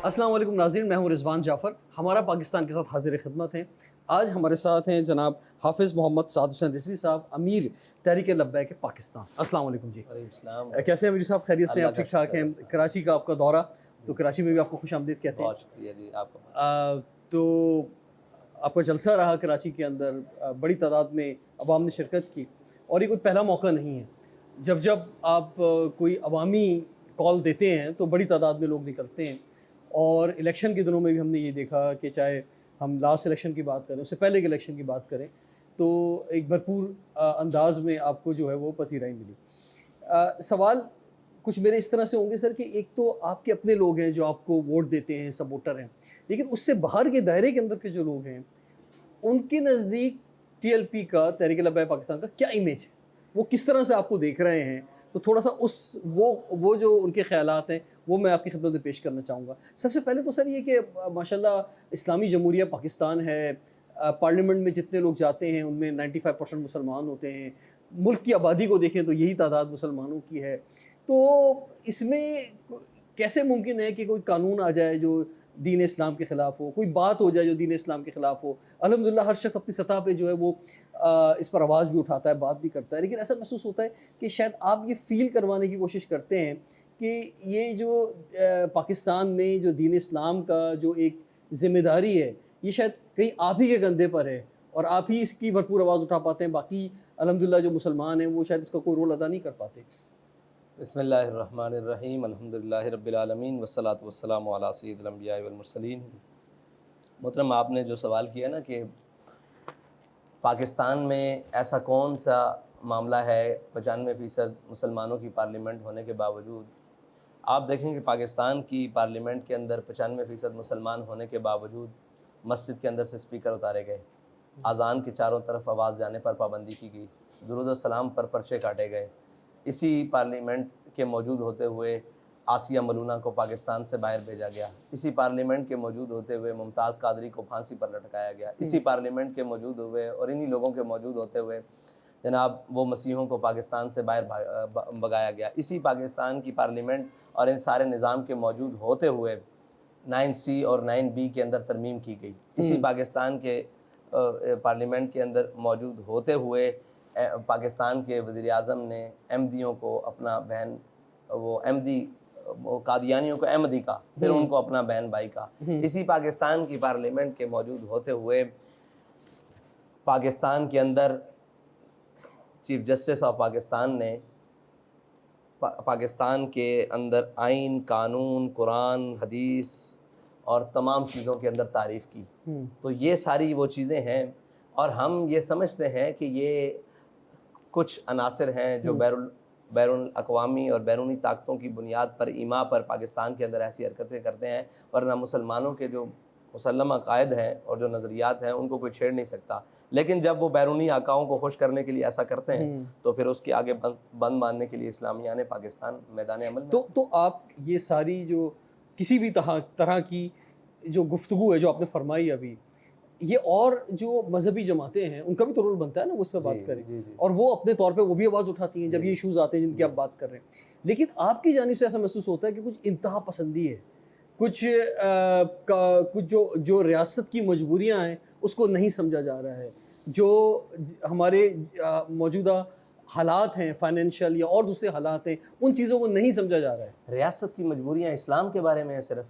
अस्सलाम वालेकुम नाज़रीन, मैं हूं रिजवान जाफ़र। हमारा पाकिस्तान के साथ हाज़िर खिदमत हैं। आज हमारे साथ हैं जनाब हाफ़िज़ मोहम्मद साद हुसैन रिज़वी साहब, अमीर तहरीक लब्बैक पाकिस्तान। अस्सलाम वालेकुम जी। वालेकुम सलाम। कैसे हैं अमीर साहब, खैरियत से हैं? अल्लाह आप का ठीक ठाक शुक्र है हैं? साहब। कराची का आपका दौरा, तो जी, कराची में भी आपको खुशामदीद कहते हैं। बहुत शुक्रिया जी आपका। तो आपका जलसा रहा कराची के अंदर, बड़ी तादाद में अवाम ने शिरकत की और ये कोई पहला मौका नहीं है। जब जब आप कोई अवामी कॉल देते हैं तो बड़ी तादाद में लोग निकलते हैं और इलेक्शन के दिनों में भी हमने ये देखा कि चाहे हम लास्ट इलेक्शन की बात करें, उससे पहले के इलेक्शन की बात करें, तो एक भरपूर अंदाज में आपको जो है वो पसीराई मिली। सवाल कुछ मेरे इस तरह से होंगे सर कि एक तो आपके अपने लोग हैं जो आपको वोट देते हैं, सपोर्टर हैं, लेकिन उससे बाहर के दायरे के अंदर के जो लोग हैं, उनके नज़दीक टीएलपी का, तहरीक लब्बैक पाकिस्तान का क्या इमेज है? वो किस तरह से आपको देख रहे हैं? तो थोड़ा-सा उस वो जो उनके ख़यालात हैं, वो मैं आपकी खिदमत में पेश करना चाहूँगा। सबसे पहले तो सर ये कि माशाल्लाह इस्लामी जमहूरिया पाकिस्तान है, पार्लियामेंट में जितने लोग जाते हैं, उनमें 95% मुसलमान होते हैं। मुल्क की आबादी को देखें तो यही तादाद मुसलमानों की है। तो इसमें कैसे मुमकिन है कि कोई कानून आ जाए जो दीन इस्लाम के ख़िलाफ़ हो, कोई बात हो जाए जो दीन इस्लाम के ख़िलाफ़ हो? अल्हम्दुलिल्लाह हर शख़्स अपनी सतह पे जो है वो इस पर आवाज़ भी उठाता है, बात भी करता है, लेकिन ऐसा महसूस होता है कि शायद आप ये फ़ील करवाने की कोशिश करते हैं कि ये जो पाकिस्तान में जो दीन इस्लाम का जो एक ज़िम्मेदारी है, ये शायद कहीं आप ही के कंधे पर है और आप ही इसकी भरपूर आवाज़ उठा पाते हैं, बाकी अल्हम्दुलिल्लाह जो मुसलमान हैं वो शायद इसका कोई रोल अदा नहीं कर पाते। बिस्मिल्लाहिर्रहमानिर्रहीम, अल्हम्दुलिल्लाहि रब्बिल आलमीन, वस्सलातु वस्सलामु अला सय्यिदिल अंबिया वल मुरसलीन। मोहतरम, आपने जो सवाल किया ना कि पाकिस्तान में ऐसा कौन सा मामला है 95% मुसलमानों की पार्लियामेंट होने के बावजूद, आप देखेंगे पाकिस्तान की पार्लियामेंट के अंदर 95% मुसलमान होने के बावजूद मस्जिद के अंदर से स्पीकर उतारे गए, अज़ान के चारों तरफ आवाज़ जाने पर पाबंदी की गई, दुरूद व सलाम पर पर्चे काटे गए। इसी पार्लियामेंट के मौजूद होते हुए आसिया मलूना को पाकिस्तान से बाहर भेजा गया। इसी पार्लियामेंट के मौजूद होते हुए मुमताज़ कादरी को फांसी पर लटकाया गया। इसी पार्लियामेंट के मौजूद हुए और इन्हीं लोगों के मौजूद होते हुए जनाब वो मसीहों को पाकिस्तान से बाहर भगाया गया। इसी पाकिस्तान की पार्लियामेंट और इन सारे निज़ाम के मौजूद होते हुए 9C और 9B के अंदर तरमीम की गई। इसी पाकिस्तान के पार्लियामेंट के अंदर मौजूद होते हुए पाकिस्तान के वज़ीर-ए-आज़म ने अहमदियों को अपना बहन, वो अहमदी, वो कादियानियों को अहमदी कहा, फिर उनको अपना बहन भाई कहा। इसी पाकिस्तान की पार्लियामेंट के मौजूद होते हुए पाकिस्तान के अंदर चीफ जस्टिस ऑफ पाकिस्तान ने पाकिस्तान के अंदर आइन, कानून, कुरान, हदीस और तमाम चीज़ों के अंदर तारीफ़ की। तो ये सारी वो चीज़ें हैं और हम ये समझते हैं कि ये कुछ अनासिर हैं जो बैरून अक़वामी और बैरूनी ताकतों की बुनियाद पर, ईमा पर पाकिस्तान के अंदर ऐसी हरकतें करते हैं, वरना मुसलमानों के जो मुसल्लम अक़ायद हैं और जो नज़रियात हैं उनको कोई छेड़ नहीं सकता। लेकिन जब वो बैरूनी आकाओं को खुश करने के लिए ऐसा करते हैं तो फिर उसके आगे बंद मानने के लिए इस्लामिया ने पाकिस्तान मैदान अमल में। तो आप ये सारी जो किसी भी तरह की जो गुफ्तगू है जो आपने फरमाई अभी, ये और जो मज़हबी जमातें हैं उनका भी तो रोल बनता है ना वो इस पे बात करें। जी जी। और वो अपने तौर पे वो भी आवाज़ उठाती हैं जब ये इश्यूज़ आते हैं जिनकी आप बात कर रहे हैं। लेकिन आपकी जानिब से ऐसा महसूस होता है कि कुछ इंतहा पसंदी है, कुछ जो रियासत की मजबूरियाँ हैं उसको नहीं समझा जा रहा है, जो हमारे मौजूदा हालात हैं फाइनेंशियल या और दूसरे हालात हैं, उन चीज़ों को नहीं समझा जा रहा है। रियासत की मजबूरियाँ इस्लाम के बारे में है सिर्फ,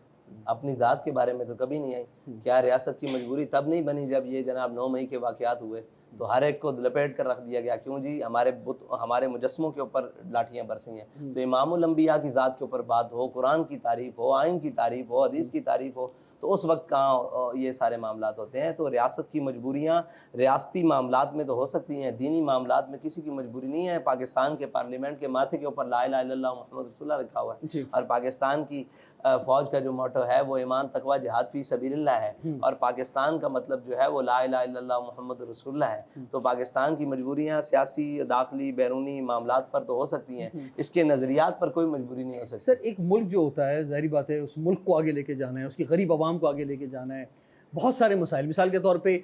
अपनी ज़ात के बारे में तो कभी नहीं आई। क्या रियासत की मजबूरी तब नहीं बनी जब ये जनाब 9 मई के वाक़यात हुए तो हर एक को लपेट कर रख दिया गया? क्यों जी? हमारे बुत, हमारे मुजस्समों के ऊपर लाठियाँ बरसी हैं। तो इमामुल अंबिया की ज़ात के ऊपर बात हो, कुरान की तारीफ़ हो, आइन की तारीफ़ हो, हदीस की तारीफ़ हो, तो उस वक्त कहाँ ये सारे मामलात होते हैं। तो रियासत की मजबूरियाँ रियासती मामलात में तो हो सकती हैं, दीनी मामलात में किसी की मजबूरी नहीं है। पाकिस्तान के पार्लियामेंट के माथे के ऊपर ला इलाहा इल्लल्लाह मुहम्मद रसूलुल्लाह लिखा हुआ है और पाकिस्तान की फ़ौज का जो मोटो है वो ईमान, तकवा, जिहाद फ़ी सबीलिल्लाह है और पाकिस्तान का मतलब जो है वो ला इलाहा इल्लल्लाह मुहम्मद रसूलुल्लाह है। तो पाकिस्तान की मजबूरियाँ सियासी, दाखिली, बैरूनी मामलात पर तो हो सकती हैं, इसके नज़रियात पर कोई मजबूरी नहीं हो सकती। सर एक मुल्क जो होता है, ज़ाहिर बात है उस मुल्क को आगे लेके जाना है, उसकी गरीब आवाम को आगे लेके जाना है, बहुत सारे मसाइल, मिसाल के तौर पे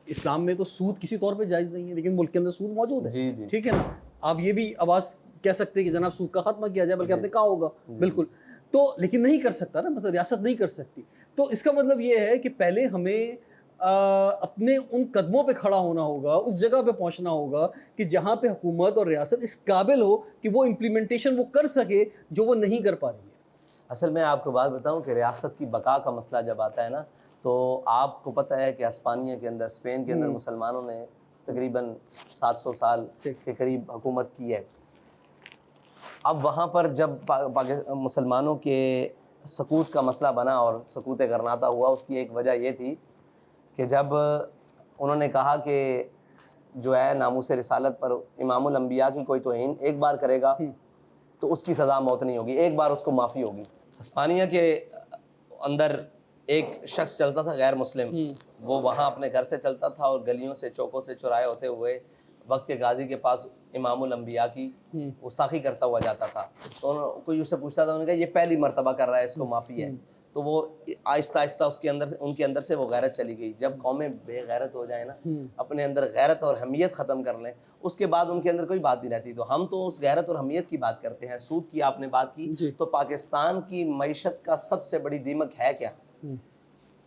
इस्लाम में तो सूद किसी तौर पे जायज़ नहीं है, लेकिन मुल्क के अंदर सूद मौजूद है। जी जी। ठीक है ना? आप ये भी आवाज़ कह सकते हैं कि जनाब सूद का खात्मा किया जाए, बल्कि आपने कहा होगा बिल्कुल। तो लेकिन नहीं कर सकता ना, मतलब रियासत नहीं कर सकती। तो इसका मतलब ये है कि पहले हमें अपने उन कदमों पे खड़ा होना होगा, उस जगह पे पहुंचना होगा कि जहां पे हुकूमत और रियासत इस काबिल हो कि वो इम्प्लीमेंटेशन वो कर सके जो वो नहीं कर पा रही है। असल में आपको बात बताऊं कि रियासत की बका का मसला जब आता है ना, तो आपको पता है कि हिस्पानिया के अंदर, स्पेन के अंदर मुसलमानों ने तकरीबन 700 साल के करीब हुकूमत की है। अब वहाँ पर जब मुसलमानों के सकूत का मसला बना और सकूत करनाता हुआ, उसकी एक वजह ये थी कि जब उन्होंने कहा कि जो है नामूस रिसालत पर इमामुल अंबिया की कोई तौहीन एक बार करेगा तो उसकी सज़ा मौत नहीं होगी, एक बार उसको माफ़ी होगी। हिस्पानिया के अंदर एक शख्स चलता था गैर मुस्लिम, वो वहाँ अपने घर से चलता था और गलियों से, चौकों से, चौराहे होते हुए वक्त के गाजी के पास इमामुल अंबिया की गुस्ताखी करता हुआ जाता था। तो कोई उससे पूछता था, उन्होंने कहा ये पहली मर्तबा कर रहा है, इसको माफ़ी है। तो वो आहिस्ता आहिस्ता उसके अंदर से, उनके अंदर से वो गैरत चली गई। जब कौमें बेगैरत हो जाए ना, अपने अंदर गैरत और हमियत ख़त्म कर लें, उसके बाद उनके अंदर कोई बात नहीं रहती। तो हम तो उस गैरत और हमियत की बात करते हैं। सूद की आपने बात की, तो पाकिस्तान की मईशत का सबसे बड़ी दीमक है क्या?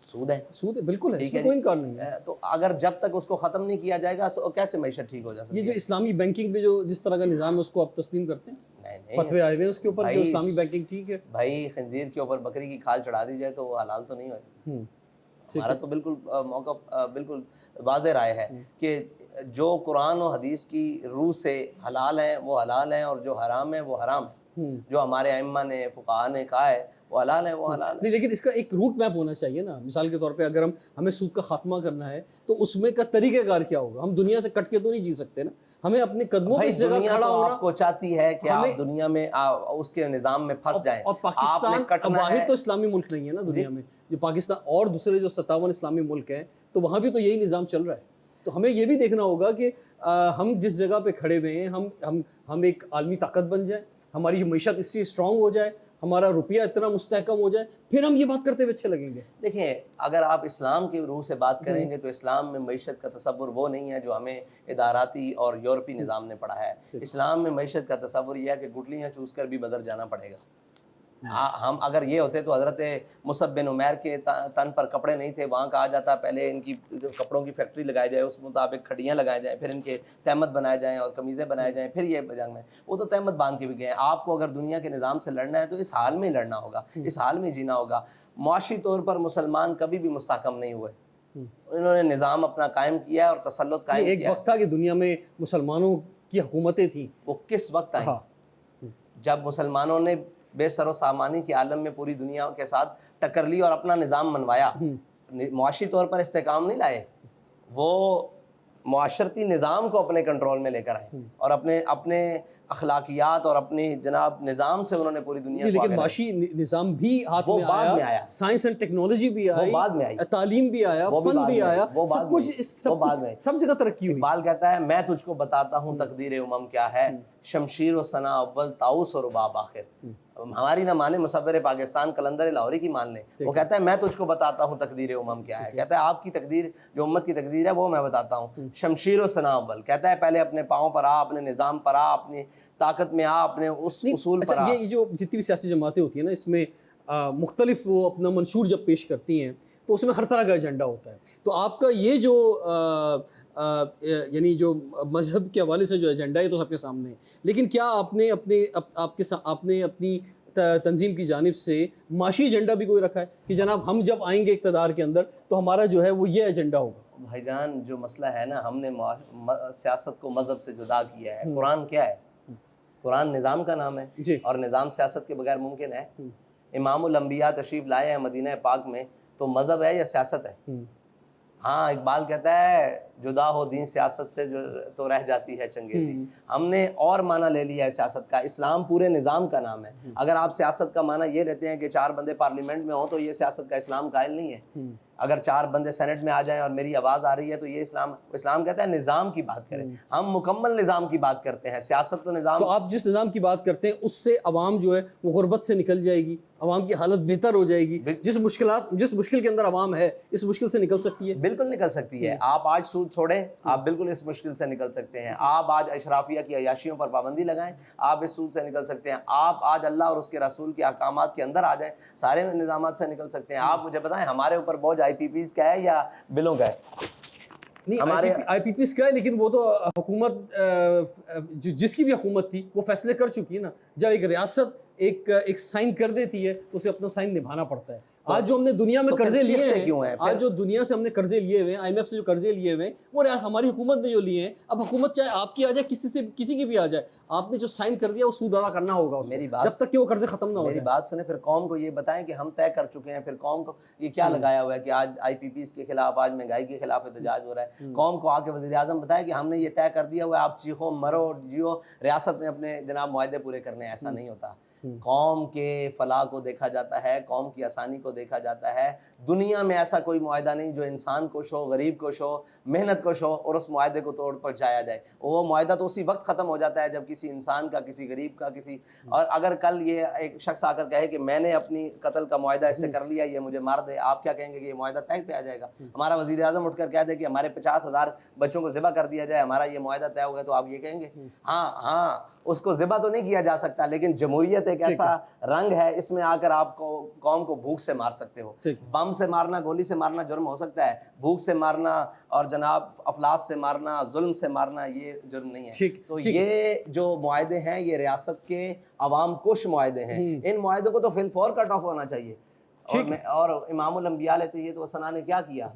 सूद है। सूद है, बिल्कुल है, इसमें जी। कोई इनकार नहीं है। तो अगर जब तक उसको ख़त्म नहीं किया जाएगा तो कैसे मईशत ठीक हो जा सकती ये है? जो इस्लामी बैंकिंग में जो जिस तरह का निज़ाम है उसको आप तस्लीम करते हैं? नहीं, फतवे आए हुए हैं उसके ऊपर भाई, जो इस्लामी बैंकिंग ठीक है। भाई खंजीर के ऊपर बकरी की खाल चढ़ा दी जाए तो वो हलाल तो नहीं होगा। हमारा तो बिल्कुल मौका बिल्कुल वाज़ेह राय है कि जो कुरान और हदीस की रूह से हलाल हैं वो हलाल हैं, और जो हराम है वो हराम है। जो हमारे अइम्मा ने, फुक़हा ने कहा है वो हलाल है, वो हलाल है। नहीं, लेकिन इसका एक रूट मैप होना चाहिए ना। मिसाल के तौर पे अगर हमें सूद का खात्मा करना है तो उसमें का तरीक़ेकार क्या होगा? हम दुनिया से कट के तो नहीं जी सकते ना। हमें अपने कदमों पे इस जगह दुनिया खड़ा तो होना। आपको चाहती है कि आप दुनिया में उसके निज़ाम में फंस जाएं। और पाकिस्तान वाहिद तो इस्लामी मुल्क नहीं है ना दुनिया में। जो पाकिस्तान और दूसरे जो 57 इस्लामी मुल्क हैं, तो वहाँ भी तो यही निज़ाम चल रहा है। तो हमें ये भी देखना होगा कि हम जिस जगह पे खड़े हुए हैं, हम एक आलमी ताकत बन जाए, हमारी मईशत इससे स्ट्रॉन्ग हो जाए, हमारा रुपया इतना मुस्तहकम हो जाए, फिर हम ये बात करते हुए अच्छे लगेंगे। देखिए, अगर आप इस्लाम की रूह से बात करेंगे तो इस्लाम में मईशत का तसव्वुर वो नहीं है जो हमें इदाराती और यूरोपी निज़ाम ने पढ़ा है। इस्लाम में मईशत का तसव्वुर यह है कि गुठलियाँ चूस कर भी बदर जाना पड़ेगा। हम अगर ये होते तो हज़रत मुसअब बिन उमैर के तन पर कपड़े नहीं थे, वहाँ कहा जाता पहले इनकी जो कपड़ों की फैक्ट्री लगाई जाए, उस मुताबिक खड़ियाँ लगाई जाएँ, फिर इनके तहमत बनाए जाएँ और कमीज़ें बनाए जाएँ, फिर ये जंग में वो तो तहमत बांध के भी गए। आपको अगर दुनिया के निज़ाम से लड़ना है तो इस हाल में ही लड़ना होगा, इस हाल में जीना होगा। मुआशी तौर पर मुसलमान कभी भी मुस्तहकम नहीं हुए। इन्होंने निज़ाम अपना कायम किया और तसल्लुत कायम किया। एक वक्त था कि दुनिया में मुसलमानों की हुकूमतें थी। वो किस वक्त आई? जब मुसलमानों ने बेसरो सामानी के आलम में पूरी दुनिया के साथ टक्कर ली और अपना निज़ाम मनवाया। मुआशी तौर पर इस्तेकाम नहीं लाए, वो मुआशरती निज़ाम को अपने कंट्रोल में लेकर आए और अपने अखलाकियात और अपनी जनाब निज़ाम से उन्होंने पूरी दुनिया को लेकिन माशी निज़ाम भी हाथ में आया, साइंस एंड टेक्नोलॉजी भी आई, बाद में आई, तालीम भी आया, फन भी आया, सब कुछ सब जगह तरक्की हुई। इकबाल कहता है मैं तुझको बताता हूँ तकदीर उमम क्या है, शमशीर व सना अव्वल ताउस और रुबाब आखिर। हमारी ना माने मुसव्विर पाकिस्तान कलंदर लाहौरी की मान ले, वो कहता है मैं तुझको बताता हूँ तकदीर उमम क्या है। कहता है आपकी तकदीर जो उम्मत की तकदीर है वो मैं बताता हूँ। शमशीर व सना अव्वल कहता है पहले अपने पाँव पर आ, अपने निज़ाम पर आ, अपनी ताकत में आ, अपने उस उसूल पर आ। ये जो जितनी भी सियासी जमातें होती हैं ना, इसमें मुख्तलिफ वो अपना मंशूर जब पेश करती हैं तो उसमें हर तरह का एजेंडा होता है। तो आपका ये जो यानी जो मज़हब के हवाले से जो एजेंडा है तो सबके सामने है, लेकिन क्या आपने आपने अपनी तंजीम की जानिब से माशी एजेंडा भी कोई रखा है कि जनाब हम जब आएंगे इक़्तिदार के अंदर तो हमारा जो है वो ये एजेंडा होगा? भाईजान, जो मसला है ना, हमने सियासत को मज़हब से जुदा किया है। कुरान क्या है? कुरान निज़ाम का नाम है और निज़ाम सियासत के बगैर मुमकिन है। इमामुल अंबिया तशरीफ़ लाए हैं मदीना पाक में, तो मज़हब है या सियासत है? हाँ, इकबाल कहता है जुदा हो दीन सियासत से जो तो रह जाती है चंगेज़ी। हमने और माना ले लिया है सियासत का। इस्लाम पूरे निज़ाम का नाम है। अगर आप सियासत का माना ये लेते हैं कि 4 बंदे पार्लियामेंट में हों तो ये सियासत का इस्लाम कायल नहीं है। अगर 4 बंदे सेनेट में आ जाएं और मेरी आवाज़ आ रही है तो ये इस्लाम कहता है निज़ाम की बात करें। हम मुकम्मल निज़ाम की बात करते हैं, सियासत तो निज़ाम। तो आप जिस निज़ाम की बात करते हैं उससे अवाम जो है वो गुर्बत से निकल जाएगी, अवाम की हालत बेहतर हो जाएगी, जिस मुश्किल के अंदर अवाम है इस मुश्किल से निकल सकती है। बिल्कुल निकल सकती है। आप आज सूद छोड़ें, आप बिल्कुल इस मुश्किल से निकल सकते हैं। आप आज अशराफिया की अयाशियों पर पाबंदी लगाएं, आप इस सूद से निकल सकते हैं। आप आज अल्लाह और उसके रसूल के अहकामात के अंदर आ जाएं, सारे निज़ामात से निकल सकते हैं। आप मुझे बताएं हमारे ऊपर बोझ IPPs का है या बिलों का है? नहीं, हमारे IPPs का है, लेकिन वो तो हुकूमत जिसकी भी हुकूमत थी वो फैसले कर चुकी है ना। जब एक रियासत एक साइन कर देती है तो उसे अपना साइन निभाना पड़ता है। आज जो हमने दुनिया में कर्जे लिए हैं, आज जो दुनिया से हमने कर्जे लिए हुए हैं, IMF से जो कर्जे लिए हुए हैं, वो हमारी हुकूमत ने जो लिए हैं। अब हुकूमत चाहे आपकी आ जाए, किसी की भी आ जाए, आपने जो साइन कर दिया वो सूद अदा करना होगा उसको, मेरी बात जब तक कि वो कर्जे खत्म ना हो जाए। मेरी बात सुने, फिर कौम को ये बताएं कि हम तय कर चुके हैं। फिर कौम को ये क्या लगाया हुआ है कि आज IPPs के खिलाफ, आज महंगाई के खिलाफ एहतजाज हो रहा है। कौम को आके वज़ीर आज़म बताए कि हमने ये तय कर दिया हुआ है, आप चीखो मरो जियो, रियासत में अपने जनाब मुआहदे पूरे करने हैं। ऐसा नहीं होता। कौम के फलाह को देखा जाता है, कौम की आसानी को देखा जाता है। दुनिया में ऐसा कोई मुआहदा नहीं जो इंसान को शो, गरीब को शो, मेहनत को शो और उस मुआहदे को तोड़ पहुँचाया जाए। वो मुआहदा तो उसी वक्त ख़त्म हो जाता है जब किसी इंसान का, किसी गरीब का, किसी और अगर कल ये एक शख्स आकर कहे कि मैंने अपनी कत्ल का मुआहदा इससे कर लिया, ये मुझे मार दे, आप क्या कहेंगे कि ये मुआहदा तय पे आ जाएगा? हमारा वज़ीर आज़म उठकर कह दे कि हमारे 50,000 बच्चों को ज़िबा कर दिया जाए, हमारा ये मुआहदा तय हो गया, तो आप ये कहेंगे? हाँ, उसको ज़िबा तो नहीं किया जा सकता, लेकिन जमहूरियत एक ऐसा रंग है, इसमें आकर आप कौम को भूख से मार सकते हो। बम से मारना, गोली से मारना जुर्म हो सकता है, भूख से मारना और जनाब अफलास से मारना, जुल्म से मारना, ये जुर्म नहीं है। तो ये जो मुआहदे हैं ये रियासत के अवाम कुश मुआहदे हैं। इन मुआहदों को तो फिलफौर कट ऑफ होना चाहिए। और इमामुल अंबिया लेते ये तो सना ने क्या किया,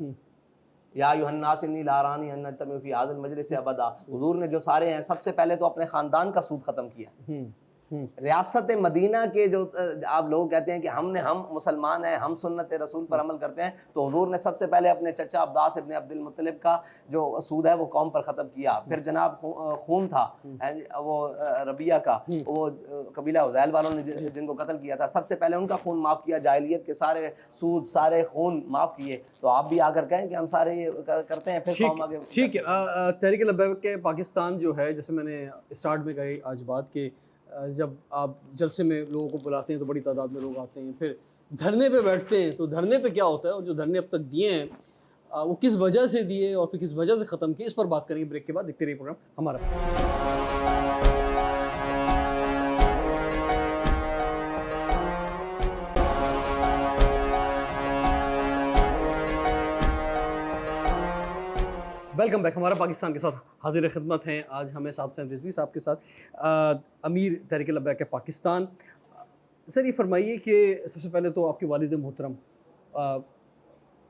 या युहन्नास इन्नी लारानी अन्नतमी फी हाज़िल मजलिस अबदा। हुजूर ने जो सारे हैं सबसे पहले तो अपने ख़ानदान का सूद ख़त्म किया। रियासत मदीना के जो आप लोग कहते हैं कि हम मुसलमान हैं, हम सुन्नत रसूल पर अमल करते हैं, तो हुजूर ने सबसे पहले अपने चचा अब्बास इब्न अब्दुल मुत्तलिब का जो सूद है वो कौम पर ख़त्म किया। फिर जनाब खून था वो रबिया का, वो कबीला हुज़ैल वालों ने जिनको कत्ल किया था, सबसे पहले उनका खून माफ़ किया। जाहिलियत के सारे सूद, सारे खून माफ़ किए। तो आप भी आकर कहें कि हम सारे ये करते हैं, फिर कौम आगे। ठीक है। तहरीक लब्बैक के पाकिस्तान जो है, जैसे मैंने स्टार्ट में कही आज बात के, जब आप जलसे में लोगों को बुलाते हैं तो बड़ी तादाद में लोग आते हैं, फिर धरने पे बैठते हैं, तो धरने पे क्या होता है और जो धरने अब तक दिए हैं वो किस वजह से दिए और फिर किस वजह से ख़त्म किए, इस पर बात करेंगे ब्रेक के बाद। देखते रहिए प्रोग्राम हमारा पास। Welcome back. हमारा पाकिस्तान के साथ हाजिर खिदमत हैं। आज हमें साथ सैन रिजवी साहब के साथ अमीर तहरीक लब्बैक के पाकिस्तान। सर ये फरमाइए कि सबसे पहले तो आपके वालिद मोहतरम,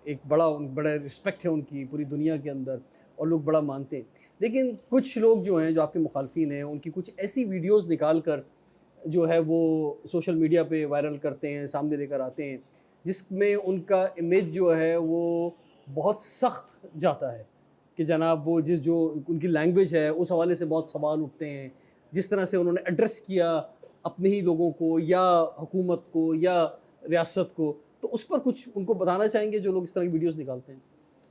एक बड़ा रिस्पेक्ट है उनकी पूरी दुनिया के अंदर और लोग बड़ा मानते हैं, लेकिन कुछ लोग जो हैं, जो आपके मुखालफिन हैं, उनकी कुछ ऐसी वीडियोज़ निकाल कर जो है वो सोशल मीडिया पे वायरल करते हैं, सामने लेकर आते हैं, जिसमें उनका इमेज जो है वो बहुत सख्त जाता है कि जनाब वो जो उनकी लैंग्वेज है उस हवाले से बहुत सवाल उठते हैं। जिस तरह से उन्होंने एड्रेस किया अपने ही लोगों को या हुकूमत को या रियासत को, तो उस पर कुछ उनको बताना चाहेंगे जो लोग इस तरह की वीडियोस निकालते हैं?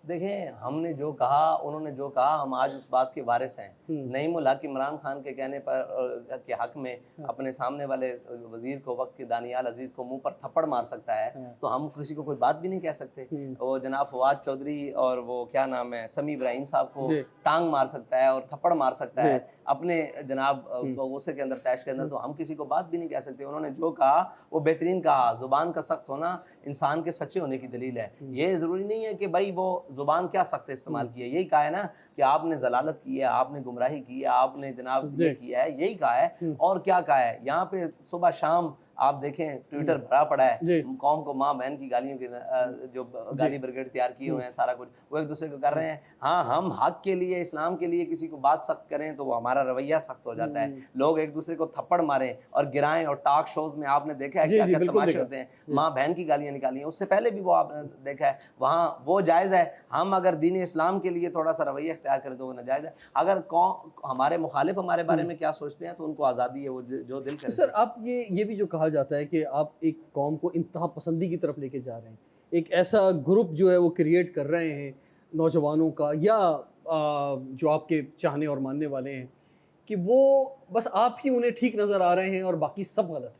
देखें, हमने जो कहा, उन्होंने जो कहा, हम आज उस बात के वारिस हैं। नईमुल हक इमरान खान के कहने पर के हक में अपने सामने वाले वजीर को, वक्त के दानियाल अजीज़ को मुंह पर थप्पड़ मार सकता है, तो हम किसी को कोई बात भी नहीं कह सकते। वो जनाब फवाद चौधरी और वो क्या नाम है समी इब्राहिम साहब को टांग मार सकता है और थप्पड़ मार सकता है अपने जनाब गुस्से के अंदर, तैश के अंदर, तो हम किसी को बात भी नहीं कह सकते। उन्होंने जो कहा वो बेहतरीन कहा। ज़ुबान का सख्त होना इंसान के सच्चे होने की दलील है। ये ज़रूरी नहीं है कि भाई वो ज़ुबान क्या सख्त इस्तेमाल की है। यही कहा है ना कि आपने जलालत की है, आपने गुमराही की है, आपने जनाब ये किया है, यही कहा है। और क्या कहा है? यहाँ पे सुबह शाम आप देखें ट्विटर भरा पड़ा है, कौम को माँ बहन की गालियों की जो गाली ब्रिगेड तैयार किए हुए हैं, सारा कुछ वो एक दूसरे को कर रहे हैं। हाँ, हम हक के लिए, इस्लाम के लिए किसी को बात सख्त करें तो वो हमारा रवैया सख्त हो जाता है। लोग एक दूसरे को थप्पड़ मारें और गिराएं, और टॉक शोज में आपने देखा है क्या क्या तमाशे होते हैं, माँ बहन की गालियाँ निकाली हैं। उससे पहले भी वो आपने देखा है, वहाँ वो जायज़ है। हम अगर दीन इस्लाम के लिए थोड़ा सा रवैया इख्तियार करें तो वो नाजायज़ है। अगर हमारे मुखालिफ हमारे बारे में क्या सोचते हैं तो उनको आज़ादी है, वो जो दिल करे। सर आप ये भी जो कहा जाता है कि आप एक कौम को इंतहा पसंदी की तरफ लेके जा रहे हैं, एक ऐसा ग्रुप जो है वो क्रिएट कर रहे हैं नौजवानों का या जो आपके चाहने और मानने वाले हैं कि वो बस आप ही उन्हें ठीक नज़र आ रहे हैं और बाकी सब गलत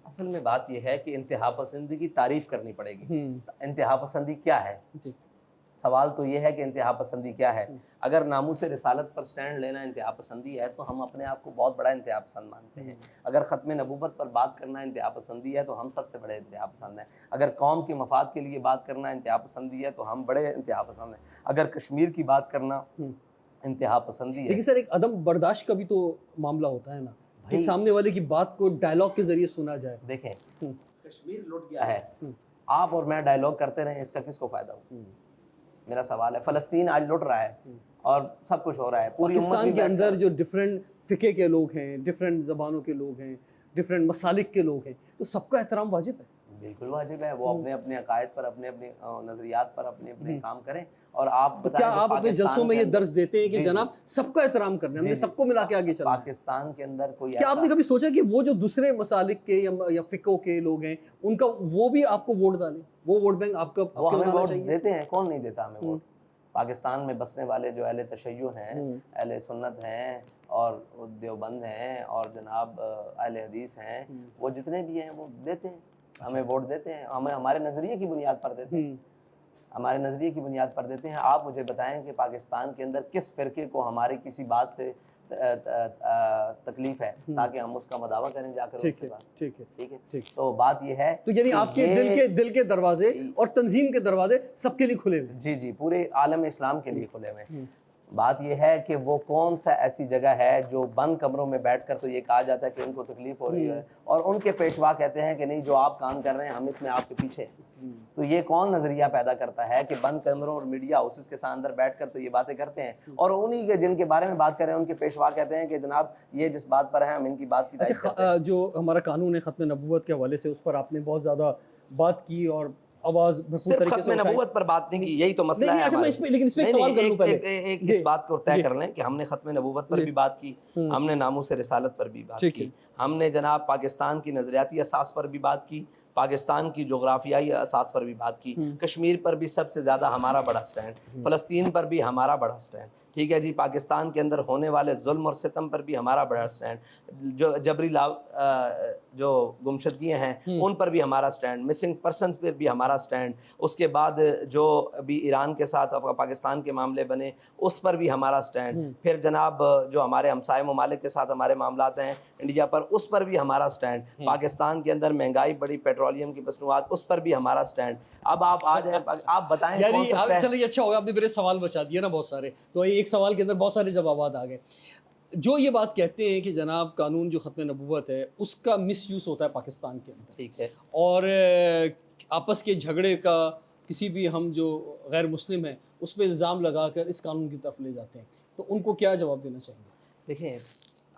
असल में बात यह है कि इंतहा पसंदी की तारीफ करनी पड़ेगी। है। इंतहा पसंदी क्या है? जी। सवाल तो ये है कि इंतहा पसंदी क्या है। हम्म। अगर नामूस रिसालत पर स्टैंड लेना इंतहा पसंदी है तो हम अपने आप को बहुत बड़ा इंतहा पसंद मानते हैं। अगर ख़त्म नबूवत पर बात करना इंतहा पसंदी है तो हम सबसे बड़े इंतहा पसंद हैं। अगर कौम के मफाद के लिए बात करना इंतहा पसंदी है तो हम बड़े इंतहा पसंद हैं। अगर कश्मीर की बात करना इंतहा पसंदी है। लेकिन सर एक अदम बर्दाश्त का भी तो मामला होता है ना कि भाई- सामने वाले की बात को डायलॉग के जरिए सुना जाए। देखें, हम्म। कश्मीर लुट गया है, हम्म। आप और मैं डायलॉग करते रहे, इसका किसको फायदा हो? मेरा सवाल है। फ़लस्तीन आज लुट रहा है और सब कुछ हो रहा है, पूरी उम्मत पाकिस्तान भी के बैठ अंदर कर- जो डिफरेंट फ़िके के लोग हैं, डिफरेंट ज़बानों के लोग हैं, डिफरेंट मसालिक के लोग हैं, तो सबका एहतराम वाजिब है। बिल्कुल वाजिब है। वो अपने अपने अकायद पर, अपने अपने नज़रियात पर अपने अपने काम करें। और आप तो बताएं क्या कि आप अपने पाकिस्तान जलसों में के ये अंदर- दर्ज देते हैं कि जी, जनाब सबका एहतराम करना है, हमने जी, सबको मिला के आगे चलना है? पाकिस्तान के अंदर कोई क्या आपने ऐसा- कभी सोचा कि वो जो दूसरे मसालिक के या फ़िकों के लोग हैं, उनका वो भी आपको वोट डालें? वो वोट बैंक आपका वो आपके हमें पास आना वोट चाहिए? देते हैं? कौन नहीं देता हमें वोट? पाकिस्तान में बसने वाले जो अहले तशय्युअ हैं, अहले सुन्नत हैं और देवबंद हैं और जनाब अहले हदीस हैं, वो जितने भी हैं वो देते हैं, हमें वोट देते हैं। हमें हमारे नज़रिए की बुनियाद पर देते हैं, हमारे नज़रिए की बुनियाद पर देते हैं। आप मुझे बताएं कि पाकिस्तान के अंदर किस फ़िरके को हमारी किसी बात से तकलीफ है ताकि हम उसका मदावा करें जाकर उनके पास? ठीक है। ठीक है, ठीक। तो बात यह है तो यानी कि आपके ये- दिल के दरवाजे और तंजीम के दरवाजे सबके लिए खुले हुए हैं। जी जी, पूरे आलम इस्लाम के लिए खुले हुए हैं। बात यह है कि वो कौन सा ऐसी जगह है जो बंद कमरों में बैठकर तो ये कहा जाता है कि इनको तकलीफ हो रही है और उनके पेशवा कहते हैं कि नहीं, जो आप काम कर रहे हैं हम इसमें आपके पीछे हैं। तो ये कौन नजरिया पैदा करता है कि बंद कमरों और मीडिया हाउसेस के साथ अंदर बैठकर तो ये बातें करते हैं और उन्हीं के जिनके बारे में बात कर रहे हैं उनके पेशवा कहते हैं कि जनाब ये जिस बात पर है हम इनकी बात की तारीफ करते हैं। जो हमारा कानून है ख़त्म नबूवत के हवाले से, उस पर आपने बहुत ज़्यादा बात की और आवाज़ भरपूर सिर्फ तरीके से खत्म उठाई। नबूवत पर बात नहीं की, यही तो मसला है अच्छा, मैं हमारे। इसमें लेकिन इसमें एक नहीं, सवाल कर लूं पहले। एक जी, इस बात को तय जी। कर लें कि हमने खत्म नबूवत पर भी बात की, हमने नामूस रिसालत पर भी बात ठीक है। की, हमने जनाब पाकिस्तान की नज़रियाती असास पर भी बात की, पाकिस्तान की जोग्राफियाई असास पर भी बात की, कश्मीर पर भी सबसे ज़्यादा हमारा बड़ा स्टैंड, फ़लस्तीन पर भी हमारा बड़ा स्टैंड, ठीक है जी, पाकिस्तान के अंदर होने वाले जुल्म और सितम पर भी हमारा बड़ा स्टैंड, जो जबरी जो गुमशदगियाँ हैं उन पर भी हमारा स्टैंड, मिसिंग पर्सन पर भी हमारा स्टैंड, उसके बाद जो अभी ईरान के साथ पाकिस्तान के मामले बने उस पर भी हमारा स्टैंड, फिर जनाब जो हमारे हमसाए ममालिक के साथ हमारे मामलात हैं इंडिया पर, उस पर भी हमारा स्टैंड, पाकिस्तान के अंदर महंगाई बड़ी, पेट्रोलियम की मसनूआत, उस पर भी हमारा स्टैंड। अब आप आ जाए, आप बताएं कौन सा स्टैंड? चलिए, अच्छा होगा आपने मेरे सवाल बचा दिए ना बहुत सारे, तो एक सवाल के अंदर बहुत सारे जवाब आ गए। जो ये बात कहते हैं कि जनाब कानून जो ख़त्म नबूवत है उसका मिसयूज़ होता है पाकिस्तान के अंदर, ठीक है, और आपस के झगड़े का किसी भी हम जो गैर मुस्लिम हैं उस पर इल्ज़ाम लगा कर इस कानून की तरफ ले जाते हैं, तो उनको क्या जवाब देना चाहिए? देखिए,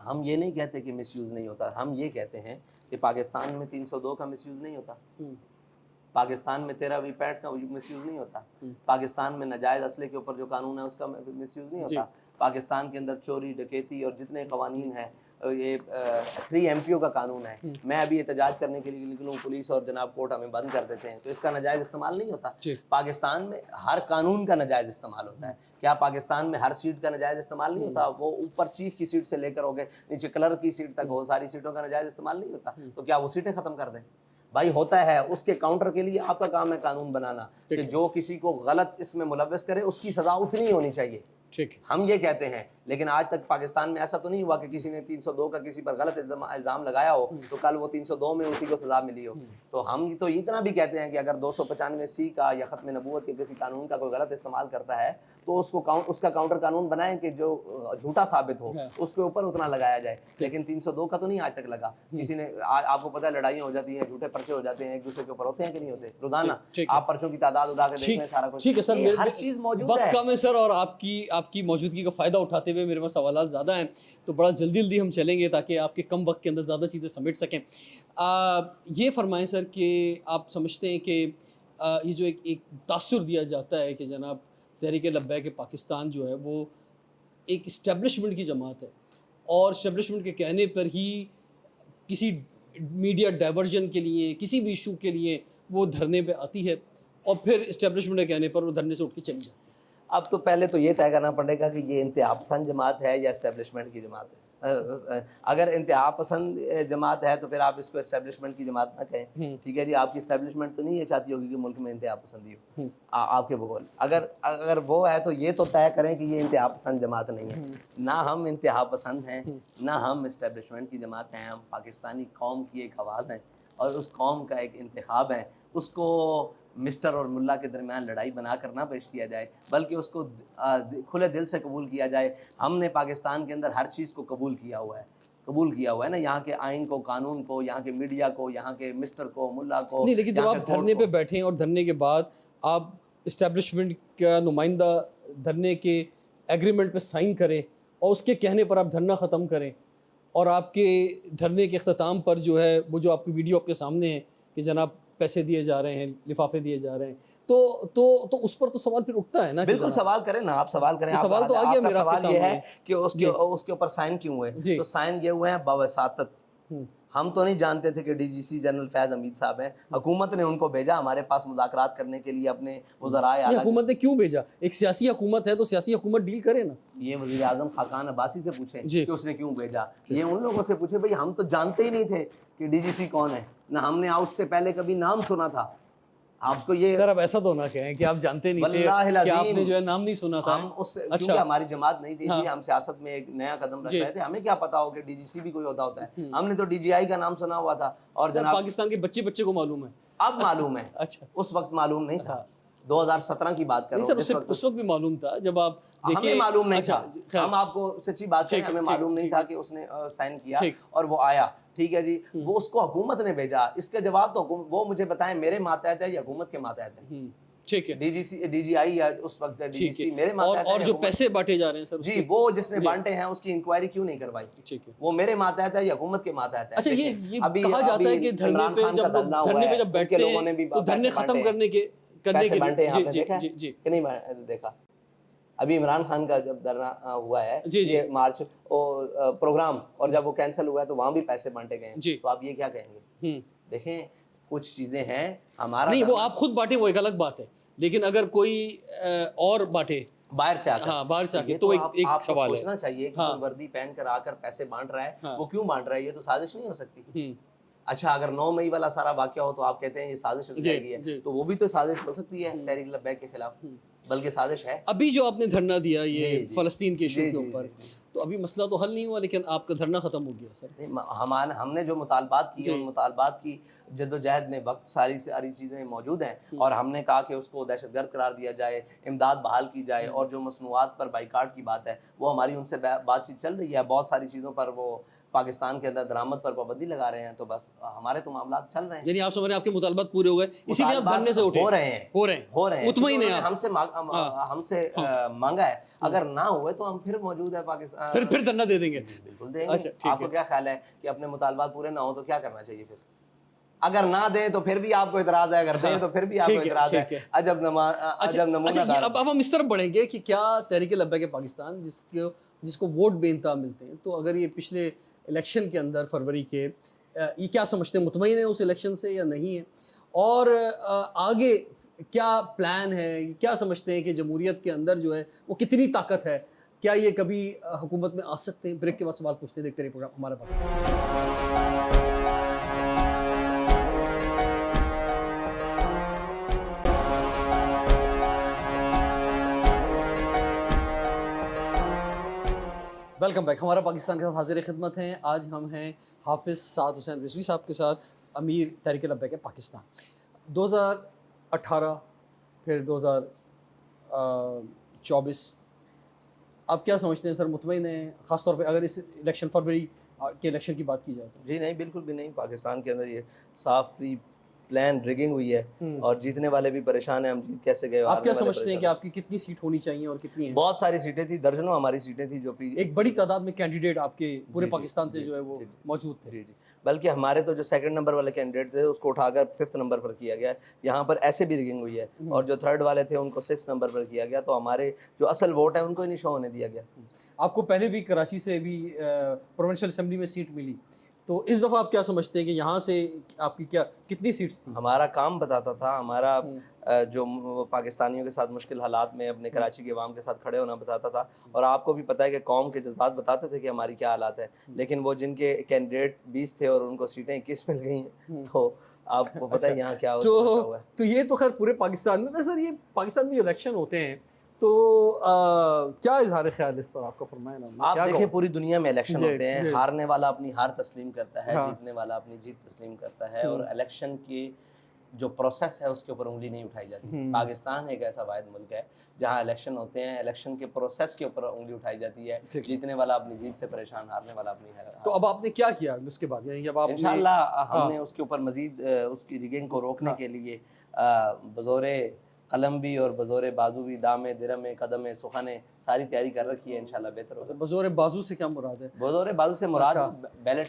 हम ये नहीं कहते कि मिसयूज़ नहीं होता, हम ये कहते हैं कि पाकिस्तान में 302 का मिसयूज़ नहीं होता, पाकिस्तान में 13वीं पैट का मिसयूज़ नहीं होता, पाकिस्तान में नाजायज़ असले के ऊपर जो कानून है उसका मिसयूज़ नहीं होता, पाकिस्तान के अंदर चोरी डकैती और जितने कवानीन हैं, ये 3 MPO का कानून है, मैं अभी एहतजाज करने के लिए निकलूँ, पुलिस और जनाब कोर्ट हमें बंद कर देते हैं, तो इसका नाजायज़ इस्तेमाल नहीं होता। पाकिस्तान में हर कानून का नाजायज़ इस्तेमाल होता है। क्या पाकिस्तान में हर सीट का नाजायज़ इस्तेमाल नहीं होता? वो ऊपर चीफ की सीट से लेकर हो गए नीचे क्लर्क की सीट तक हो, सारी सीटों का नाजायज़ इस्तेमाल नहीं होता, तो क्या वो सीटें ख़त्म कर दें? भाई होता है, उसके काउंटर के लिए आपका काम है कानून बनाना कि जो किसी को गलत इसमें मुलव्वस करे उसकी सज़ा उतनी होनी चाहिए। ठीक, हम ये कहते हैं, लेकिन आज तक पाकिस्तान में ऐसा तो नहीं हुआ कि किसी ने 302 का किसी पर गलत इल्ज़ाम लगाया हो तो कल वो 302 में उसी को सज़ा मिली हो। तो हम तो इतना भी कहते हैं कि अगर 295C का या ख़त्म नबूवत के किसी कानून का कोई गलत इस्तेमाल करता है तो उसका काउंटर कानून बनाएं कि जो झूठा साबित हो उसके ऊपर उतना लगाया जाए, लेकिन 302 का तो नहीं आज तक लगा। किसी ने आपको पता है लड़ाइयाँ हो जाती हैं, झूठे पर्चे हो जाते हैं, एक दूसरे के ऊपर होते हैं कि नहीं होते रोजाना, आप पर्चों की तादाद उठा के देखें, सारा कुछ। ठीक है सर, हर चीज़ मौजूद है। वक्त कम है सर, और आपकी मौजूदगी का फ़ायदा उठाते हुए मेरे पास सवाल ज़्यादा हैं, तो बड़ा जल्दी हम चलेंगे ताकि आपके कम वक्त के अंदर ज़्यादा चीज़ें समेट सकें। ये फरमाएं सर कि आप समझते हैं कि ये जो एक तासुर दिया जाता है कि जनाब तहरीक लब्बैक पाकिस्तान जो है वो एक इस्टेब्लिशमेंट की जमात है और इस्टेब्लिशमेंट के कहने पर ही किसी मीडिया डाइवर्जन के लिए, किसी भी इशू के लिए वो धरने पे आती है, और फिर इस्टेब्लिशमेंट के कहने पर वो धरने से उठ के चली जाती है? अब तो पहले तो ये तय करना पड़ेगा कि ये इंतहा पसंद जमात है या इस्टेब्लिशमेंट की जमात है। अगर इंतहा पसंद जमात है तो फिर आप इसको इस्टेब्लिशमेंट की जमात ना कहें, ठीक है जी। आपकी इस्टेब्लिशमेंट तो नहीं ये चाहती होगी कि मुल्क में इंतहा पसंदी हो, आपके बगौल। अगर वो है तो ये तो तय करें कि ये इंतहा पसंद जमात नहीं है। ना हम इंतहा पसंद हैं, ना हम इस्टेब्लिशमेंट की जमात हैं। हम पाकिस्तानी कौम की एक आवाज़ हैं और उस कौम का एक इंतखाब है। उसको मिस्टर और मुल्ला के दरमियान लड़ाई बना कर ना पेश किया जाए, बल्कि उसको खुले दिल से कबूल किया जाए। हमने पाकिस्तान के अंदर हर चीज़ को कबूल किया हुआ है ना, यहाँ के आइन को, कानून को, यहाँ के मीडिया को, यहाँ के मिस्टर को, मुल्ला को। नहीं, लेकिन जब आप धरने पे बैठें और धरने के बाद आप इस्टेब्लिशमेंट का नुमाइंदा धरने के एग्रीमेंट पे साइन करें और उसके कहने पर आप धरना ख़त्म करें, और आपके धरने के अख्ताम पर जो है वो जो आपकी वीडियो आपके सामने है कि जनाब पैसे दिए जा रहे हैं, लिफाफे दिए जा रहे हैं, तो उस पर तो सवाल फिर उठता है ना। बिल्कुल सवाल करें ना, आप सवाल करें। सवाल तो आ गया मेरा। सवाल ये है कि उसके ऊपर साइन क्यों हुए? तो साइन ये हुए हैं बवसातत। हम तो नहीं जानते थे कि डीजीसी जनरल फैज़ हमीद साहब हैं। हुकूमत ने उनको भेजा हमारे पास मुज़ाकरात करने के लिए, अपने वज़राए आला। हुकूमत ने क्यों भेजा? एक सियासी हुकूमत है तो सियासी हुकूमत डील करे ना। ये वज़ीर आज़म खाकान अब्बासी से पूछें कि उसने क्यों भेजा। ये उन लोगों से पूछे, भाई हम तो जानते ही नहीं थे कि डीजीसी कौन है, ना हमने उससे पहले कभी नाम सुना था। आपको ये सर अब ऐसा तो ना कहें कि आप जानते नहीं थे, कि आपने जो है नाम नहीं सुना था। हम उससे क्योंकि हमारी जमात नहीं थी, हम सियासत में एक नया कदम रख रहे थे। हमें क्या पता हो कि डीजीसी भी कोई होता है। हमने तो डीजीआई का नाम सुना हुआ था। और जनाब पाकिस्तान के बच्चे को मालूम है, अब मालूम है। अच्छा, उस वक्त मालूम नहीं था। 2017 की बात कर रहा हूं। सर उस वक्त भी मालूम था जब आप हमें मालूम नहीं था। हम आपको सच्ची बात है, हमें मालूम नहीं था कि उसने साइन किया और वो आया। ठीक है जी, वो उसको हुकूमत ने भेजा। इसका जवाब तो वो मुझे बताएं, मेरे मातहत है या हुकूमत के मातहत है? ठीक है, डीजीआई या उस वक्त डीजीसी मेरे मातहत है। और जो पैसे बांटे जा रहे हैं सर जी, वो जिसने बांटे हैं उसकी इंक्वायरी क्यों नहीं करवाई? ठीक है, वो मेरे मातहत है या हुकूमत के मातहत है? अच्छा, ये कहा जाता है कि धरने पे जब बैठते हैं तो धरने खत्म करने के जी नहीं देखा। अभी इमरान खान का जब धरना हुआ है ये मार्च प्रोग्राम, और जब वो कैंसिल हुआ है तो वहाँ भी पैसे बांटे गए। तो आप ये क्या कहेंगे? देखें, कुछ चीजें हैं हमारा नहीं, वो आप खुद बांटे वो एक अलग बात है, लेकिन अगर कोई और बांटे बाहर से आकर, बाहर से आके, तो एक सवाल है। सोचना चाहिए कि वर्दी पहन कर आकर पैसे बांट रहा है, वो क्यों बांट रहा है? ये तो साजिश नहीं हो सकती। अच्छा, अगर 9 मई वाला सारा वाकया हो तो आप कहते हैं ये साजिश हो जाएगी है, तो वो भी तो साजिश हो सकती है तहरीक लब्बैक के खिलाफ, बल्कि साजिश है। अभी जो आपने धरना दिया ये फलस्तीन के इशू के ऊपर, तो अभी मसला तो हल नहीं हुआ, लेकिन आपका धरना खत्म हो गया सर। हमने जो मुतालबात किए, उन मुतालबात की जद्दोजहद में वक्त सारी चीज़ें मौजूद हैं, और हमने कहा कि उसको दहशतगर्द करार दिया जाए, इमदाद बहाल की जाए, और जो मसनूआत पर बाइकाट की बात है वो हमारी उनसे बातचीत चल रही है। बहुत सारी चीज़ों पर वो पाकिस्तान के अंदर दरामद पर पाबंदी लगा रहे हैं, तो बस हमारे तो मामला चल रहे हैं। यानी आप समझ रहे हैं आपके मुतालबात पूरे हो गए, इसीलिए आप धरने से उठे? हो रहे हैं मुतमईन है, हमसे मांगा है। अगर ना हुए तो हम फिर मौजूद है पाकिस्तान, फिर धरना दे देंगे। बिल्कुल देंगे। आपको क्या ख्याल है कि अपने मुतालबात पूरे ना हो तो क्या करना चाहिए? फिर अगर ना दे तो फिर भी आपको इतराज है, अगर दे तो फिर भी आपको इतराज है। अजब नमूना। अब हम इस तरफ बढ़ेंगे कि क्या तहरीक लब्बैक पाकिस्तान जिसको वोट बेनता मिलते हैं, तो अगर ये पिछले इलेक्शन के अंदर फरवरी के, ये क्या समझते हैं, मुतमईन है उस इलेक्शन से या नहीं है? और आगे क्या प्लान है? क्या समझते हैं कि जमहूरियत के अंदर जो है वो कितनी ताकत है? क्या ये कभी हुकूमत में आ सकते हैं? ब्रेक के बाद सवाल पूछते हैं, देखते रहिए प्रोग्राम हमारा पाकिस्तान। Welcome back. हमारा पाकिस्तान के साथ हाजिर खिदमत हैं। आज हम हैं हाफिज़ साद हुसैन रिजवी साहब के साथ, अमीर तहरीक लब्बैक पाकिस्तान। 2018 फिर 2024, आप क्या समझते हैं सर, मुतमईन है ख़ासतौर पे अगर इस इलेक्शन फरवरी के इलेक्शन की बात की जाए तो? जी नहीं, बिल्कुल भी नहीं। पाकिस्तान के अंदर ये साफ प्री प्लान रिगिंग हुई है, और जीतने वाले भी परेशान हैं। हम जीत कैसे गए? आप क्या समझते हैं कि आपकी कितनी सीट होनी चाहिए और कितनी है? बहुत सारी सीटें थी, दर्जनों हमारी सीटें थी, जो एक बड़ी तादाद में कैंडिडेट आपके पूरे पाकिस्तान से जो है वो मौजूद थे। बल्कि हमारे तो जो सेकंड नंबर वाले कैंडिडेट थे उसको उठाकर 5th नंबर पर किया गया। यहाँ पर ऐसे भी रिगिंग हुई है, और जो 3rd वाले थे उनको 6th नंबर पर किया गया। तो हमारे जो असल वोट है उनको ही नहीं शो होने दिया गया। आपको पहले भी कराची से भी प्रोविंशियल असेंबली में सीट मिली, तो इस दफ़ा आप क्या समझते हैं कि यहाँ से आपकी क्या कितनी सीट्स थी? हमारा काम बताता था, हमारा हम्म, पाकिस्तानियों के साथ मुश्किल हालात में अपने कराची के अवाम के साथ खड़े होना बताता था। और आपको भी पता है कि कौम के जज्बात बताते थे कि हमारी क्या हालात है। लेकिन वो जिनके कैंडिडेट 20 थे और उनको सीटें 21 मिल गई हैं, तो आपको पता अच्छा, है यहाँ क्या तो तमाशा हुआ है। तो ये तो खैर पूरे पाकिस्तान में, सर ये पाकिस्तान में जो इलेक्शन होते हैं तो क्या इजहार ख्याल है इस पर आपका, फरमाए ना, आप क्या देखिए कहो? पूरी दुनिया में इलेक्शन जी, होते हैं, जी। हारने वाला अपनी हार तस्लीम करता है, हाँ। जीतने वाला अपनी जीत तस्लीम करता है, और इलेक्शन की जो प्रोसेस है उसके ऊपर उंगली नहीं उठाई जाती। पाकिस्तान एक ऐसा वाहिद मुल्क है जहाँ इलेक्शन होते हैं, इलेक्शन के प्रोसेस के ऊपर उंगली उठाई जाती है। ठीक। जीतने वाला अपनी जीत से परेशान, हारने वाला अपनी तो अब आपने क्या किया उसके बाद, यानी अब आपने इंशाल्लाह हमने हाँ, उसके ऊपर मजीद उसकी रिगिंग को रोकने हाँ। के लिए बज़ोरे कलम भी और बज़ोरे बाजू भी, दामे दिरमे कदमे सुखाने सारी तैयारी कर रखी है। इंशाल्लाह बेहतर होगा। बज़ोर बाजू से क्या मुराद है? बज़ोरे बाजू से मुराद अच्छा। बैलेट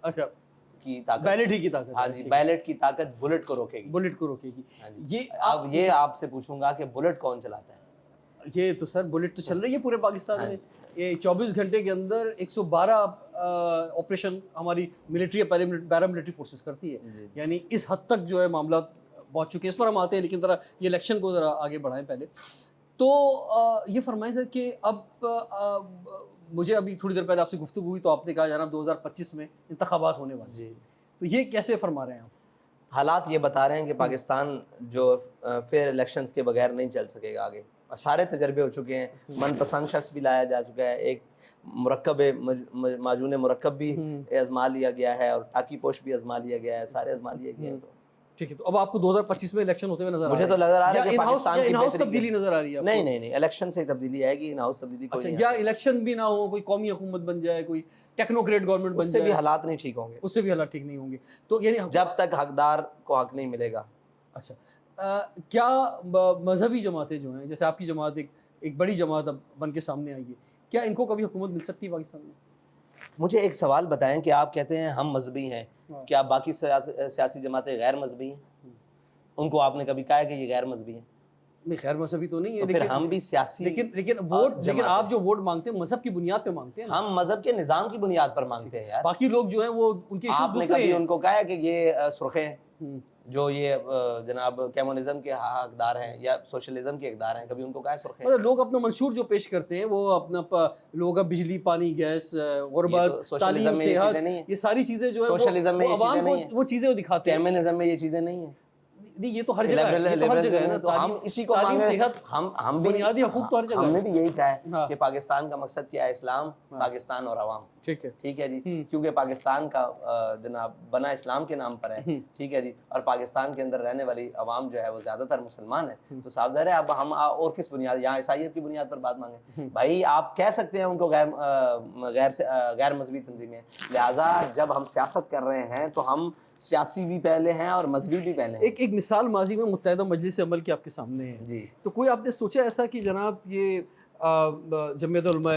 अच्छा, की ताकत, बैलेट ही की ताकत हाँ है, जी, ठीक है। बैलेट की ताकत बुलेट को रोकेगी। बुलेट को रोकेगी। हाँ जी। ये अब ये आपसे पूछूंगा कि बुलेट कौन चलाता है? ये तो सर बुलेट तो चल रही है पूरे पाकिस्तान हाँ में। ये 24 घंटे के अंदर 112 ऑपरेशन हमारी मिलिट्री या पैरामिलिट्री फोर्सेस करती है। जी। यानी इस हद तक जो है मामला पहुंच चुके हैं। इस पर हम आते हैं, लेकिन ज़रा ये इलेक्शन को ज़रा आगे बढ़ाएं पहले। तो ये फरमाएं सर कि अब मुझे अभी थोड़ी देर पहले आपसे गुफ्तगू हुई तो आपने कहा जनाब 2025 में इंतखाबात होने वाले हैं। जी, तो ये कैसे फरमा रहे हैं आप? हालात ये बता रहे हैं कि पाकिस्तान जो फेयर इलेक्शंस के बगैर नहीं चल सकेगा आगे। सारे तजर्बे हो चुके हैं, मनपसंद शख्स भी लाया जा चुका है, एक मुरक्कब माजून मुरक्कब भी आजमा लिया गया है, और टाकी पोश भी आजमा लिया गया है, सारे आजमा लिए गए हैं। तो ठीक है, तो अब आपको 2025 में इलेक्शन होते हुए नजर आ मुझे रहे तो हैं? लग रहा है या कि पाकिस्तान की इन-हाउस बेहतरी तब्दीली नजर आ रही है आपको? नहीं, इलेक्शन से ही तब्दीली आएगी, इन हाउस तब्दीली कोई अच्छा, नहीं या आएगी। इलेक्शन भी ना हो, कोई कौमी हुकूमत बन जाए, कोई टेक्नोक्रेट गवर्नमेंट बन उससे भी जाए, हालात नहीं ठीक होंगे उससे भी हालात ठीक नहीं होंगे। तो यानी जब तक हकदार को हक नहीं मिलेगा। अच्छा, क्या मजहबी जमातें जो हैं, जैसे आपकी जमात एक बड़ी जमात अब बन के सामने आई है, क्या इनको कभी हुकूमत मिल सकती है पाकिस्तान में? मुझे एक सवाल बताएं कि आप कहते हैं हम मजहबी हैं, हाँ। क्या बाकी सियासी जमातें गैर मजहबी हैं? उनको आपने कभी कहा है कि ये गैर मजहबी हैं? नहीं, खैर मजहबी तो नहीं है, तो फिर हम भी सियासी लेकिन वोट, लेकिन जमात आप हैं। जो वोट मांगते हैं मजहब की बुनियाद पे मांगते हैं ना। हम मजहब के निज़ाम की बुनियाद पर मांगते हैं यार। बाकी लोग जो हैं वो उनके इश्यूज आपने दूसरे कभी हैं। उनको कहा है कि ये सुर्खे हैं, हम्म। जो ये जनाब कम्युनिज्म के हकदार हैं या सोशलिज्म के हकदार हैं, कभी उनको कहा है सुर्खे? मतलब लोग अपना मंशूर जो पेश करते हैं वो अपना लोगों का बिजली, पानी, गैस, गुर्बत, सोशलिज्म तालीम, में ये सेहत, चीजें नहीं है। ये सारी चीजें जो है सोशलिज्म में वो ये चीजें अवाम को नहीं है। वो चीजें वो दिखाते हैं। कम्युनिज्म में ये चीजें नहीं है। नहीं, ये तो हर जगह है, ये तो हर जगह है ना। तो हम इसी को तालीम, मांगे, सेहत, हम भी बुनियादी हकूक तो हर जगह हमने है। भी यही कहा है हाँ। कि पाकिस्तान का मकसद क्या है? इस्लाम, पाकिस्तान और अवाम। ठीक है। ठीक है जी, क्योंकि पाकिस्तान का जनाब बना इस्लाम के नाम पर है। ठीक है जी, और पाकिस्तान के अंदर रहने वाली अवाम जो है वो ज्यादातर मुसलमान है। तो साफ ज़ाहिर है अब हम और किस बुनियाद, यहाँ ईसाइयत की बुनियाद पर बात मांगे? भाई आप कह सकते हैं उनको गैर मजहबी तंजीमें, लिहाजा जब हम सियासत कर रहे हैं तो हम सियासी भी पहले हैं और मजहबी भी पहले हैं। एक मिसाल माजी में मुत्तहिदा मजलिस अमल की आपके सामने है जी। तो कोई आपने सोचा ऐसा कि जनाब ये जमीयत उलमा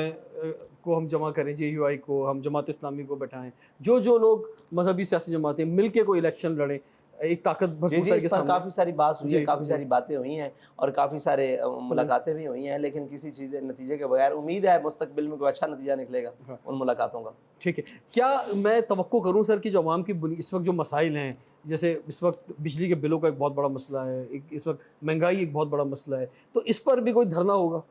को हम जमा करें, JUI को हम जमात इस्लामी को बैठाएं, जो लोग मजहबी सियासी जमातें मिल के कोई इलेक्शन लड़ें एक ताकत जी, भरपूर इस पर काफ़ी सारी बात हुई है, काफ़ी सारी बातें हुई हैं और काफ़ी सारे मुलाकातें भी हुई हैं, लेकिन किसी चीज़ नतीजे के बगैर उम्मीद है मुस्तकबिल में कोई अच्छा नतीजा निकलेगा उन मुलाकातों का। ठीक है, क्या मैं तवक्को करूं सर कि जो अवाम की इस वक्त जो मसाइल हैं, जैसे इस वक्त बिजली के बिलों का एक बहुत बड़ा मसला है, इस वक्त महंगाई एक बहुत बड़ा मसला है, तो इस पर भी कोई धरना होगा?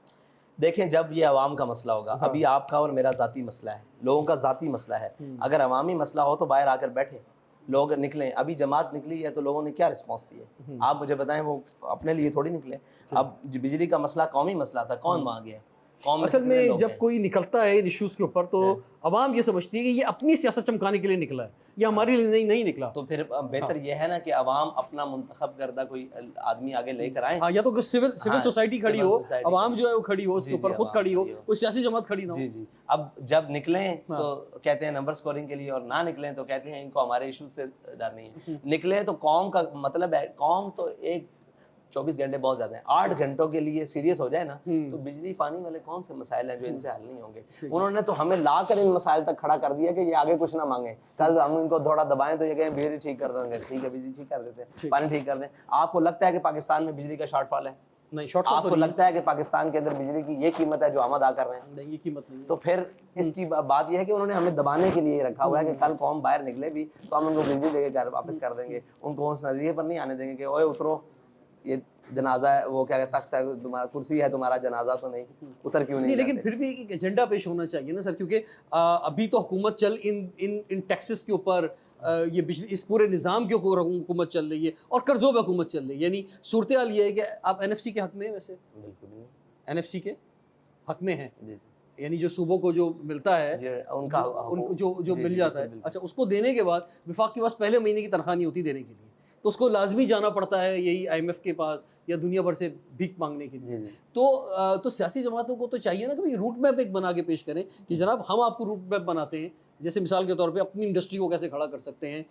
देखें, जब ये अवाम का मसला होगा, अभी आपका और मेरा ज़ाती मसला है, लोगों का ज़ाती मसला है, अगर अवामी मसला हो तो बाहर आकर बैठे, लोग निकलें। अभी जमात निकली है तो लोगों ने क्या रिस्पॉन्स दिए आप मुझे बताएं, वो अपने लिए थोड़ी निकले। अब बिजली का मसला कौमी मसला था, कौन वहाँ गया? असल में जब कोई निकलता है इन इश्यूज़ के ऊपर तो अवाम ये समझती है कि ये अपनी सियासत चमकाने के लिए निकला है, ये हमारे लिए नहीं निकला। तो फिर बेहतर ये है ना कि अवाम अपना मुंतखब करदा कोई आदमी आगे लेकर आए। हाँ, या तो सिविल सोसाइटी खड़ी हो, अवाम जो है वो खड़ी हो, उसके ऊपर खुद खड़ी हो, कोई सियासी जमात खड़ी ना हो। जी। अब जब निकलें तो कहते हैं नंबर स्कोरिंग के लिए, और ना निकलें तो कहते हैं इनको हमारे इशू से डर नहीं है। निकले तो कौम का मतलब है, कौम तो एक 24 घंटे बहुत ज्यादा है, 8 घंटों के लिए सीरियस हो जाए ना तो बिजली पानी वाले कौन से मसाइल हैं जो इनसे हल नहीं होंगे? उन्होंने तो हमें ला कर इन मसाइल तक खड़ा कर दिया कि ये आगे कुछ ना मांगे, कल हम इनको थोड़ा दबाएं तो ये कहें बिजली ठीक कर देंगे। ठीक है, बिजली ठीक कर देते हैं, पानी ठीक कर दें। आपको लगता है कि पाकिस्तान में बिजली का शॉर्टफॉल है? नहीं, शॉर्टफॉल आपको लगता है कि पाकिस्तान के अंदर बिजली की ये कीमत है जो हम अदा कर रहे हैं? नहीं, ये कीमत नहीं है। तो फिर इसकी बात यह है कि उन्होंने हमें दबाने के लिए रखा हुआ है कि कल कौम बाहर निकले भी तो हम उनको बिजली देके घर वापस कर देंगे, उनको उस नजरिए पर नहीं आने देंगे कि ओए उतरो, ये जनाजा है, वो क्या तख्त है तुम्हारा, कुर्सी है तुम्हारा, जनाजा तो नहीं, उतर क्यों नहीं लेकिन जाते? फिर भी एक एजेंडा पेश होना चाहिए ना सर, क्योंकि अभी तो हुकूमत चल इन टैक्सेस के ऊपर, ये बिजली, इस पूरे निज़ाम के ऊपर हुकूमत चल रही है और कर्जों पर हुकूमत चल रही है। यानी सूरत हाल ये है कि आप NFC के हक में हैं? वैसे बिल्कुल नहीं। NFC के हक में हैं, जी यानी जो सूबों को जो मिलता है, जी, उनका उनको जो जी, मिल जी, जाता है, बिल्कुल, अच्छा, उसको देने के बाद विफाक के पास पहले महीने की तनख्वाह नहीं होती देने के लिए, तो उसको लाजमी जाना पड़ता है यही IMF के पास या दुनिया भर से भीख मांगने के लिए। जी, जी। तो सियासी जमातों को तो चाहिए ना कि भाई रूट मैप एक बना के पेश करें कि जनाब हम आपको रूट मैप बनाते हैं, जैसे मिसाल के तौर पे अपनी इंडस्ट्री को कैसे खड़ा कर सकते हैं,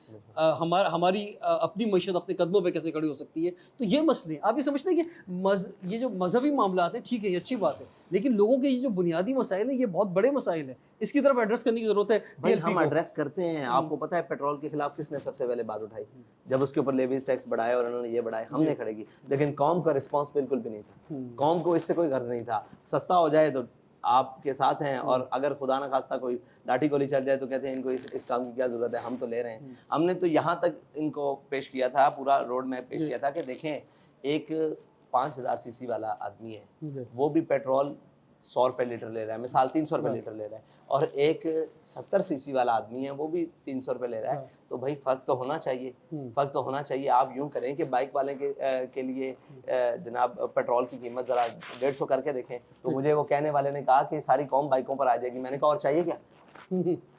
हमारी अपनी मईशत अपने कदमों पे कैसे खड़ी हो सकती है। तो ये मसले आप ये समझते हैं कि ये जो मजहबी मामला हैं, ठीक है, ये अच्छी बात है, लेकिन लोगों के ये जो बुनियादी मसाइल हैं, ये बहुत बड़े मसाइल हैं, इसकी तरफ एड्रेस करने की ज़रूरत है। भाई DLP हम को एड्रेस करते हैं। आपको पता है पेट्रोल के खिलाफ किसने सबसे पहले बात उठाई? जब उसके ऊपर लेवीज टैक्स बढ़ाया और उन्होंने ये बढ़ाए, हमने खड़े की, लेकिन कौम का रिस्पांस बिल्कुल भी नहीं था। कौम को इससे कोई गर्ज नहीं था, सस्ता हो जाए तो आपके साथ हैं, और अगर खुदा ना खास्ता कोई लाठी गोली चल जाए तो कहते हैं इनको इस काम की क्या जरूरत है, हम तो ले रहे हैं। हमने तो यहाँ तक इनको पेश किया था, पूरा रोड मैप पेश किया था कि देखें, एक 5000 सीसी वाला आदमी है, वो भी पेट्रोल 100 रुपये लीटर ले रहा है, मिसाल 300 रुपये लीटर ले रहा है, और एक 70 सीसी वाला आदमी है वो भी 300 रुपये ले रहा है। तो भाई फ़र्क तो होना चाहिए, फ़र्क तो होना चाहिए। आप यूँ करें कि बाइक वाले के लिए जनाब पेट्रोल की कीमत ज़रा 150 करके देखें, तो मुझे वो कहने वाले ने कहा कि सारी कौम बाइकों पर आ जाएगी। मैंने कहा और चाहिए क्या,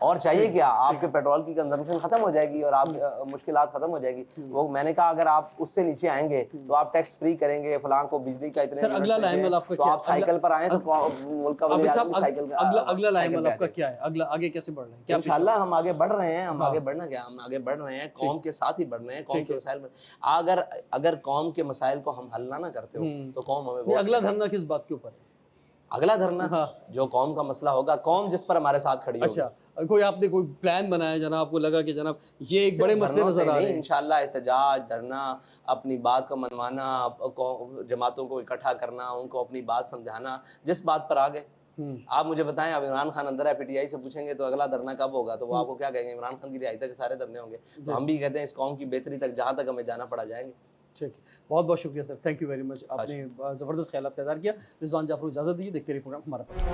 और चाहिए क्या? आपके पेट्रोल की कंजम्पशन खत्म हो जाएगी और आप मुश्किलात खत्म हो जाएगी। वो मैंने कहा अगर आप उससे नीचे आएंगे तो आप टैक्स फ्री करेंगे, फलां को बिजली का इतने सर अगला लाइमल आपका तो क्या, आप साइकिल पर आए तो मुल्क का वज़ीर आज़म साइकिल का अगला लाइमल आपका क्या है, अगला आगे कैसे बढ़ रहे हैं, क्या इंशाल्लाह हम आगे बढ़ रहे हैं। हम आगे बढ़ना क्या, हम आगे बढ़ रहे हैं, कौम के साथ ही बढ़ रहे हैं। कौम के मसाइल अगर कौम के मसाइल को हम हल ना करते हो तो कौम हमें अगला धरना किस बात के ऊपर है? अगला धरना जो कौम का मसला होगा, कौम जिस पर हमारे साथ खड़ी होगी। अच्छा, कोई आपने कोई प्लान बनाया जनाब, आपको लगा कि जनाब ये एक बड़े मसले नजर आ रहे हैं? इंशाल्लाह एहतजाज, धरना, अपनी बात का मनवाना, जमातों को इकट्ठा करना, उनको अपनी बात समझाना, जिस बात पर आ गए। आप मुझे बताएं, अब इमरान खान अंदर है, PTI से पूछेंगे तो अगला धरना कब होगा, तो वो आपको क्या कहेंगे? इमरान खान की रिहाई तक सारे धरने होंगे। तो हम भी कहते हैं इस कौम की बेहतरी तक जहाँ तक हमें जाना पड़ा जाएंगे। ठीक है, बहुत बहुत शुक्रिया sir, thank you very much, आपने ज़बरदस्त ख्यालात का इज़हार किया। रिजवान जाफर, इजाज़त दीजिए, देखते रहिए प्रोग्राम हमारा पास।